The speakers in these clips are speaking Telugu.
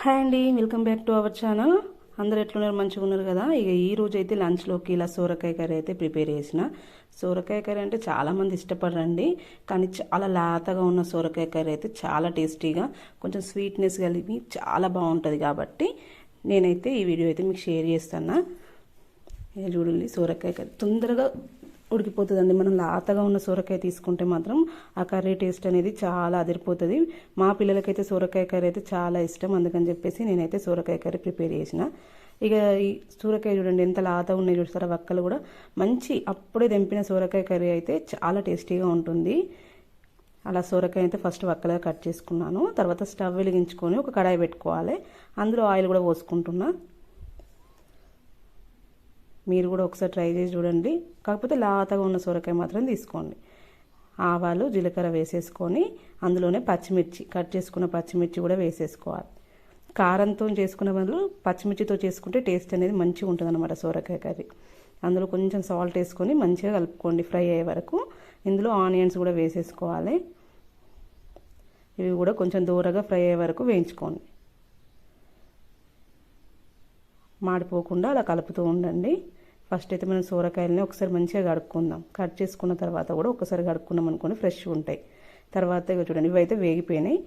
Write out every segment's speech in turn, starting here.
హాయ్ అండి, welcome back to our channel. అందరు ఎట్లున్నారు? మంచిగా ఉన్నారు కదా. ఇక ఈ రోజు అయితే లంచ్లోకి ఇలా సోరకాయ కర్రీ అయితే ప్రిపేర్ చేసిన. సోరకాయ కర్రీ అంటే చాలామంది ఇష్టపడరండి, కానీ చాలా లేతగా ఉన్న సోరకాయ కర్రీ అయితే చాలా టేస్టీగా, కొంచెం స్వీట్నెస్ కలిపి చాలా బాగుంటుంది. కాబట్టి నేనైతే ఈ వీడియో అయితే మీకు షేర్ చేస్తాను. చూడండి, సోరకాయ కర్రీ తొందరగా ఉడికిపోతుందండి. మనం లాతగా ఉన్న సొరకాయ తీసుకుంటే మాత్రం ఆ కర్రీ టేస్ట్ అనేది చాలా అదిరిపోతుంది. మా పిల్లలకైతే సొరకాయ కర్రీ అయితే చాలా ఇష్టం, అందుకని చెప్పేసి నేనైతే సొరకాయ కర్రీ ప్రిపేర్ చేసిన. ఇక ఈ సొరకాయ చూడండి ఎంత లాత ఉన్నాయి, చూస్తారా వక్కలు కూడా మంచి అప్పుడే తెంపిన సొరకాయ కర్రీ అయితే చాలా టేస్టీగా ఉంటుంది. అలా సొరకాయ అయితే ఫస్ట్ వక్కలుగా కట్ చేసుకున్నాను. తర్వాత స్టవ్ వెలిగించుకొని ఒక కడాయి పెట్టుకోవాలి, అందులో ఆయిల్ కూడా పోసుకుంటున్నా. మీరు కూడా ఒకసారి ట్రై చేసి చూడండి, కాకపోతే లాతగా ఉన్న సొరకాయ మాత్రం తీసుకోండి. ఆవాలు జీలకర్ర వేసేసుకొని అందులోనే పచ్చిమిర్చి, కట్ చేసుకున్న పచ్చిమిర్చి కూడా వేసేసుకోవాలి. కారంతో చేసుకున్న వాళ్ళు పచ్చిమిర్చితో చేసుకుంటే టేస్ట్ అనేది మంచిగా ఉంటుంది అన్నమాట సొరకాయ కర్రీ. అందులో కొంచెం సాల్ట్ వేసుకొని మంచిగా కలుపుకోండి ఫ్రై అయ్యే వరకు. ఇందులో ఆనియన్స్ కూడా వేసేసుకోవాలి, ఇవి కూడా కొంచెం దూరగా ఫ్రై అయ్యే వరకు వేయించుకోండి. మాడిపోకుండా అలా కలుపుతూ ఉండండి. ఫస్ట్ అయితే మనం సొరకాయలని ఒకసారి మంచిగా కడుక్కుందాం. కట్ చేసుకున్న తర్వాత కూడా ఒకసారి కడుక్కున్నాం అనుకోండి ఫ్రెష్గా ఉంటాయి. తర్వాత ఇక చూడండి, ఇవైతే వేగిపోయినాయి.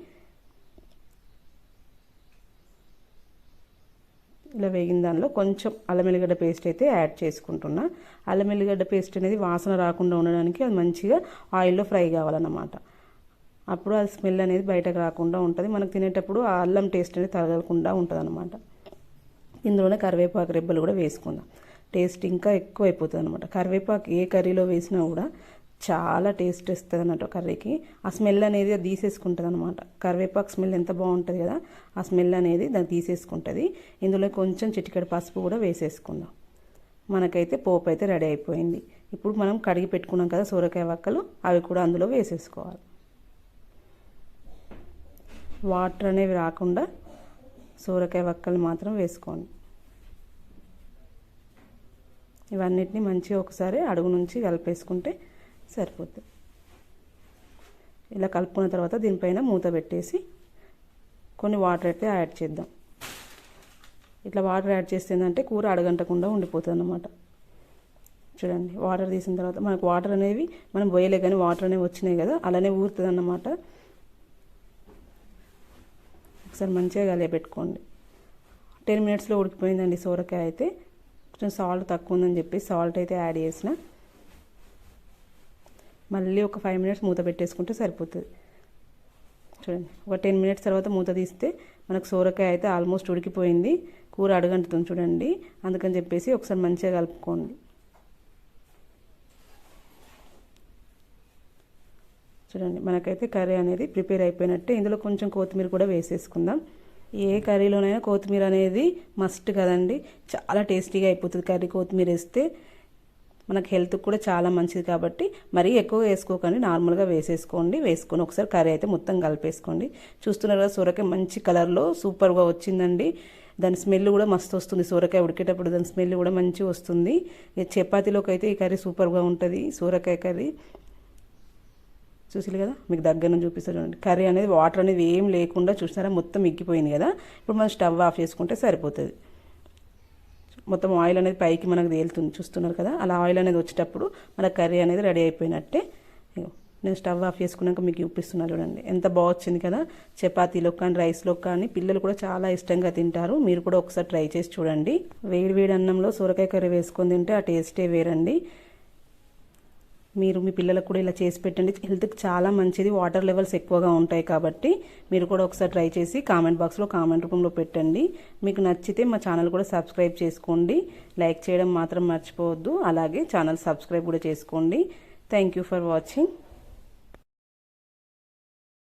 ఇలా వేగిన దానిలో కొంచెం అల్లం వెల్లిగడ్డ పేస్ట్ అయితే యాడ్ చేసుకుంటున్నా. అల్లం వెల్లిగడ్డ పేస్ట్ అనేది వాసన రాకుండా ఉండడానికి అది మంచిగా ఆయిల్లో ఫ్రై కావాలన్నమాట. అప్పుడు అది స్మెల్ అనేది బయటకు రాకుండా ఉంటుంది, మనకు తినేటప్పుడు ఆ అల్లం టేస్ట్ అనేది తగలకుండా ఉంటుంది అన్నమాట. ఇందులోనే కరివేపాకు రెబ్బలు కూడా వేసుకుందాం, టేస్ట్ ఇంకా ఎక్కువ అయిపోతుంది అనమాట. కరివేపాకు ఏ కర్రీలో వేసినా కూడా చాలా టేస్ట్ వస్తుంది అన్నట్టు కర్రీకి. ఆ స్మెల్ అనేది అది తీసేసుకుంటుంది అనమాట. కరివేపాకు స్మెల్ ఎంత బాగుంటుంది కదా, ఆ స్మెల్ అనేది దాన్ని తీసేసుకుంటుంది. ఇందులో కొంచెం చిటికెడు పసుపు కూడా వేసేసుకుందాం. మనకైతే పోపు అయితే రెడీ అయిపోయింది. ఇప్పుడు మనం కడిగి పెట్టుకున్నాం కదా సొరకాయ వక్కలు, అవి కూడా అందులో వేసేసుకోవాలి. వాటర్ అనేవి రాకుండా సొరకాయ వక్కలు మాత్రం వేసుకోండి. ఇవన్నిటిని మంచిగా ఒకసారి అడుగు నుంచి కలిపేసుకుంటే సరిపోతుంది. ఇలా కలుపుకున్న తర్వాత దీనిపైన మూత పెట్టేసి కొన్ని వాటర్ అయితే యాడ్ చేద్దాం. ఇట్లా వాటర్ యాడ్ చేస్తుందంటే కూర అడగంటకుండా ఉండిపోతుంది అన్నమాట. చూడండి, వాటర్ తీసిన తర్వాత మనకు వాటర్ అనేవి మనం పోయలే కానీ వాటర్ అనేవి వచ్చినాయి కదా, అలానే ఊరుతుంది అన్నమాట. ఒకసారి మంచిగా కలియబెట్టుకోండి. 10 మినిట్స్లో ఉడికిపోయిందండి సొరకాయ అయితే. కొంచెం సాల్ట్ తక్కువ ఉందని చెప్పి సాల్ట్ అయితే యాడ్ చేసిన. మళ్ళీ ఒక 5 మినిట్స్ మూత పెట్టేసుకుంటే సరిపోతుంది. చూడండి, ఒక 10 మినిట్స్ తర్వాత మూత తీస్తే మనకు సొరకాయ అయితే ఆల్మోస్ట్ ఉడికిపోయింది. కూర అడుగంటుతుంది చూడండి, అందుకని చెప్పేసి ఒకసారి మంచిగా కలుపుకోండి. చూడండి, మనకైతే కర్రీ అనేది ప్రిపేర్ అయిపోయినట్టే. ఇందులో కొంచెం కొత్తిమీర కూడా వేసేసుకుందాం. ఏ కర్రీలోనైనా కొత్తిమీర అనేది మస్ట్ కదండి, చాలా టేస్టీగా అయిపోతుంది కర్రీ. కొత్తిమీర వేస్తే మనకు హెల్త్కి కూడా చాలా మంచిది. కాబట్టి మరీ ఎక్కువ వేసుకోకండి, నార్మల్గా వేసేసుకోండి. వేసుకొని ఒకసారి కర్రీ అయితే మొత్తం కలిపేసుకోండి. చూస్తున్నారు కదా, సొరకాయ మంచి కలర్లో సూపర్గా వచ్చిందండి. దాని స్మెల్ కూడా మస్తు వస్తుంది. సొరకాయ ఉడికేటప్పుడు దాని స్మెల్ కూడా మంచిగా వస్తుంది. చపాతీలోకి అయితే ఈ కర్రీ సూపర్గా ఉంటుంది సొరకాయ కర్రీ. చూసారు కదా, మీకు దగ్గర నుంచి చూపిస్తారు చూడండి. కర్రీ అనేది వాటర్ అనేది ఏం లేకుండా చూస్తారా మొత్తం మిగ్గిపోయింది కదా. ఇప్పుడు మనం స్టవ్ ఆఫ్ చేసుకుంటే సరిపోతుంది. మొత్తం ఆయిల్ అనేది పైకి మనకు తేలుతుంది, చూస్తున్నారు కదా. అలా ఆయిల్ అనేది వచ్చేటప్పుడు మన కర్రీ అనేది రెడీ అయిపోయినట్టే. నేను స్టవ్ ఆఫ్ చేసుకున్నాక మీకు చూపిస్తున్నాను చూడండి, ఎంత బాగా వచ్చింది కదా. చపాతీలో కానీ రైస్లో కానీ పిల్లలు కూడా చాలా ఇష్టంగా తింటారు. మీరు కూడా ఒకసారి ట్రై చేసి చూడండి. వేడి వేడి అన్నంలో సొరకాయ కర్రీ వేసుకొని తింటే ఆ టేస్టే వేరండి. మీరు మీ పిల్లలకు కూడా ఇలా చేసి పెట్టండి, హెల్త్కి చాలా మంచిది. వాటర్ లెవెల్స్ ఎక్కువగా ఉంటాయి కాబట్టి మీరు కూడా ఒకసారి ట్రై చేసి కామెంట్ బాక్స్లో కామెంట్ రూపంలో పెట్టండి. మీకు నచ్చితే మా ఛానల్ కూడా సబ్స్క్రైబ్ చేసుకోండి, లైక్ చేయడం మాత్రం మర్చిపోవద్దు. అలాగే ఛానల్ సబ్స్క్రైబ్ కూడా చేసుకోండి. Thank you for watching.